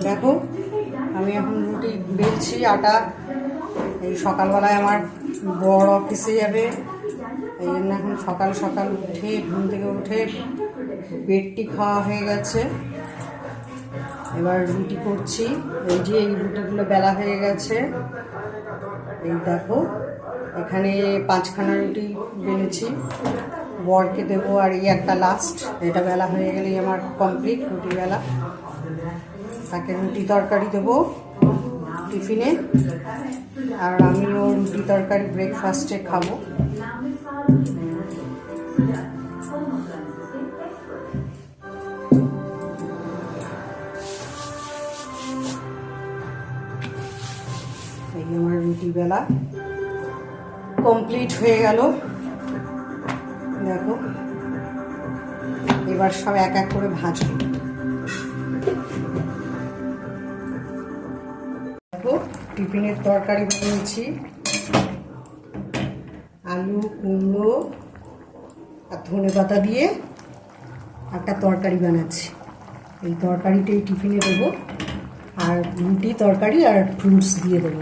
দেখো আমি এখন রুটি বেলছি আটা। এই সকালবেলায় আমার বড় অফিসে যাবে, এই জন্য এখন সকাল সকাল উঠে ঘুম থেকে উঠে পেটটি খাওয়া হয়ে গেছে। এবার রুটি করছি। এই যে এই রুটিগুলো বেলা হয়ে গেছে, এই দেখো এখানে 5খানা রুটি বেলেছি, বরকে দেবো। আর এই একটা লাস্ট, এটা বেলা হয়ে গেলেই আমার কমপ্লিট রুটি বেলা। তাকে রুটি তরকারি দেবো টিফিনে, আর আমিও রুটি তরকারি ব্রেকফাস্টে খাবো। এই আমার রুটি বেলা কমপ্লিট হয়ে গেল। দেখো এবার সব এক এক করে ভাজবো। দেখো টিফিনের তরকারি বানিয়েছি, আলু কুমড়ো আর ধনেপাতা দিয়ে একটা তরকারি বানাচ্ছি। এই তরকারিটাই টিফিনে দেবো, আর রুটি তরকারি আর ফ্রুটস দিয়ে দেবো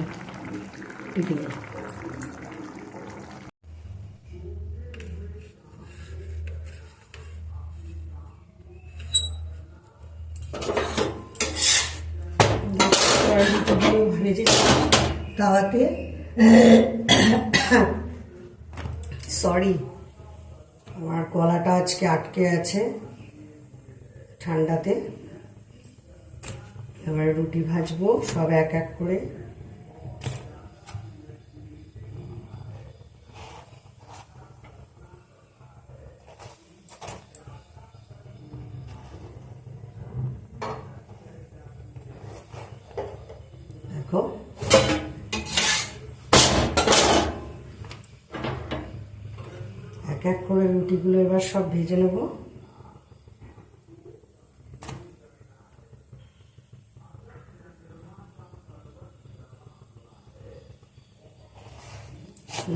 টিফিনে। ভেজে তাওয়াতে, সরি আমার গলাটা আজকে আটকে আছে ঠান্ডাতে। এবার রুটি ভাজবো সব এক এক করে। দেখো এক এক করে রুটিগুলো এবার সব ভেজে নেব।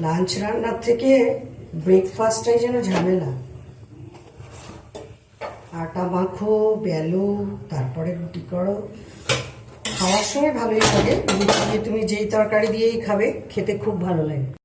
লাঞ্চ রান্নার থেকে ব্রেকফাস্টটাই যেন ঝামেলা। আটা মাখো, বেলো, তারপরে রুটি করো। খাওয়ার সময় ভালোই লাগে, রুটি দিয়ে তুমি যেই তরকারি দিয়েই খাবে খেতে খুব ভালো লাগে।